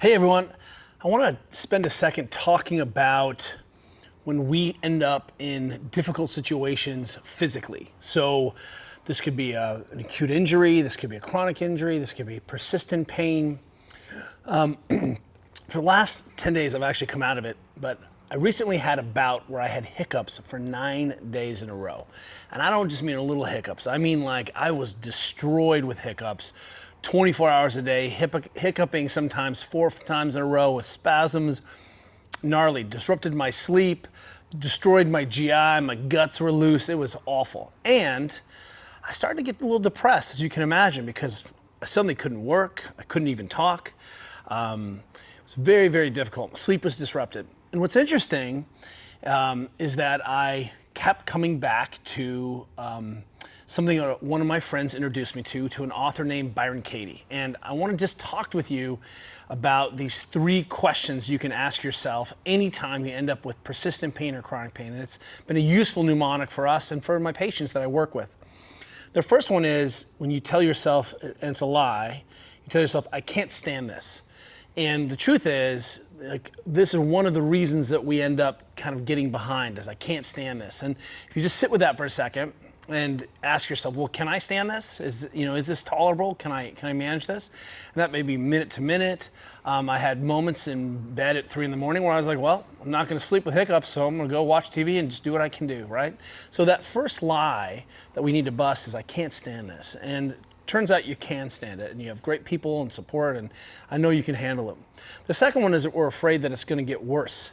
Hey everyone, I want to spend a second talking about when we end up in difficult situations physically. So this could be an acute injury, this could be a chronic injury, this could be persistent pain. For the last 10 days I've actually come out of it, but I recently had a bout where I had hiccups for 9 days in a row. And I don't just mean a little hiccups, I mean like I was destroyed with hiccups. 24 hours a day, hiccuping sometimes 4 times in a row with spasms, gnarly, disrupted my sleep, destroyed my GI, my guts were loose, it was awful. And I started to get a little depressed, as you can imagine, because I suddenly couldn't work, I couldn't even talk. It was very, very difficult. Sleep was disrupted. And what's interesting is that I kept coming back to something one of my friends introduced me to an author named Byron Katie. And I want to just talk with you about these 3 questions you can ask yourself anytime you end up with persistent pain or chronic pain. And it's been a useful mnemonic for us and for my patients that I work with. The first one is when you tell yourself, and it's a lie, you tell yourself, I can't stand this. And the truth is, this is one of the reasons that we end up kind of getting behind, is I can't stand this. And if you just sit with that for a second and ask yourself, well, can I stand this? Is this tolerable? Can I manage this? And that may be minute to minute. I had moments in bed at 3 in the morning where I was like, well, I'm not going to sleep with hiccups, so I'm going to go watch TV and just do what I can do, right? So that first lie that we need to bust is I can't stand this. And turns out you can stand it, and you have great people and support, and I know you can handle it. The second one is that we're afraid that it's going to get worse.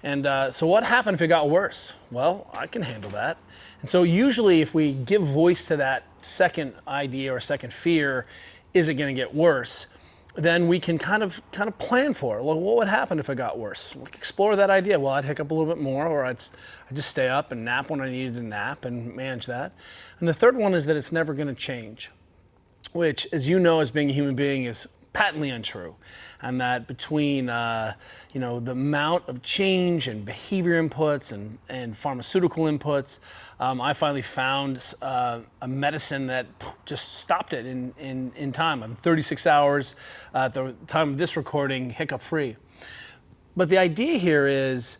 And so what happened if it got worse? Well, I can handle that. And so usually if we give voice to that second idea or second fear, is it going to get worse? Then we can kind of plan for it. Well, what would happen if it got worse? We explore that idea. Well, I'd hiccup a little bit more, or I'd just stay up and nap when I needed to nap and manage that. And the third one is that it's never going to change, which, as you know, as being a human being, is patently untrue. And that between the amount of change and behavior inputs and pharmaceutical inputs, I finally found a medicine that just stopped it in time. I'm 36 hours at the time of this recording, hiccup free. But the idea here is,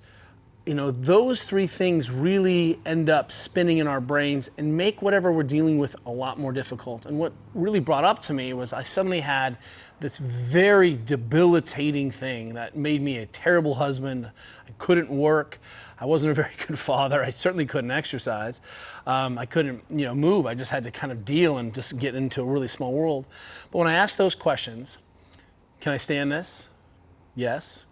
those 3 things really end up spinning in our brains and make whatever we're dealing with a lot more difficult. And what really brought up to me was I suddenly had this very debilitating thing that made me a terrible husband. I couldn't work. I wasn't a very good father. I certainly couldn't exercise. I couldn't, move. I just had to kind of deal and just get into a really small world. But when I asked those questions, can I stand this? Yes.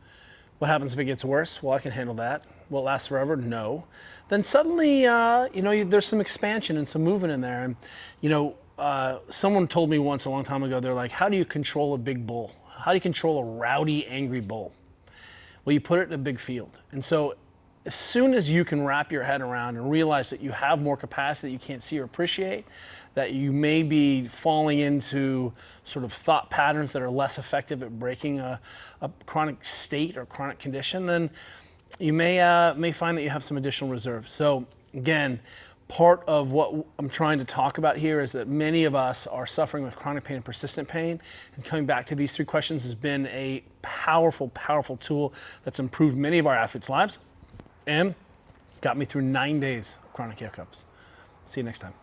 What happens if it gets worse? Well, I can handle that. Will it last forever? No. Then suddenly, there's some expansion and some movement in there. And, someone told me once a long time ago, they're like, how do you control a big bull? How do you control a rowdy, angry bull? Well, you put it in a big field. And so as soon as you can wrap your head around and realize that you have more capacity that you can't see or appreciate, that you may be falling into sort of thought patterns that are less effective at breaking a chronic state or chronic condition, then you may find that you have some additional reserve. So again, part of what I'm trying to talk about here is that many of us are suffering with chronic pain and persistent pain. And coming back to these 3 questions has been a powerful, powerful tool that's improved many of our athletes' lives and got me through 9 days of chronic hiccups. See you next time.